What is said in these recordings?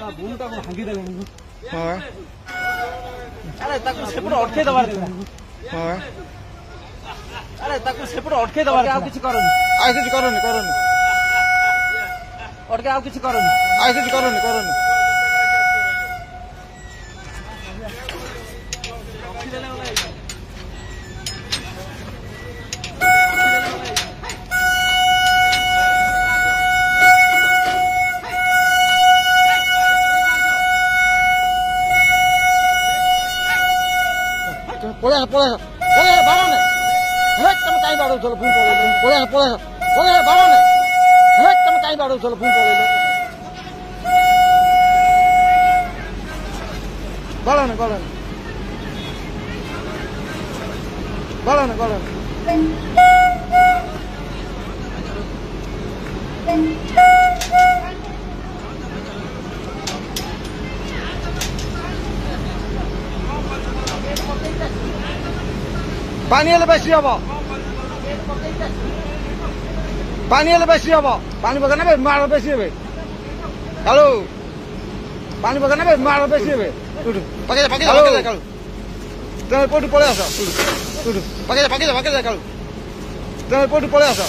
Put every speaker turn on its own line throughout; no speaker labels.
अरे ताको सेपटे अटके दबार थिला अरे ताको सेपटे अटके दबार आ किछि करनी अटके आ किछि करनी
पळा बाराने हे तुम काई बाडो चलो फोन पळा बाराने हे तुम काई बाडो चलो फोन बाराने पानी बेसी हम पानी बगान मार बेसी हे हेलो पानी बगान मार बेसी हे पटू पड़े आस पटू पड़े आस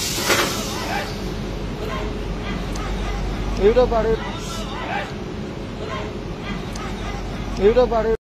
पाड़े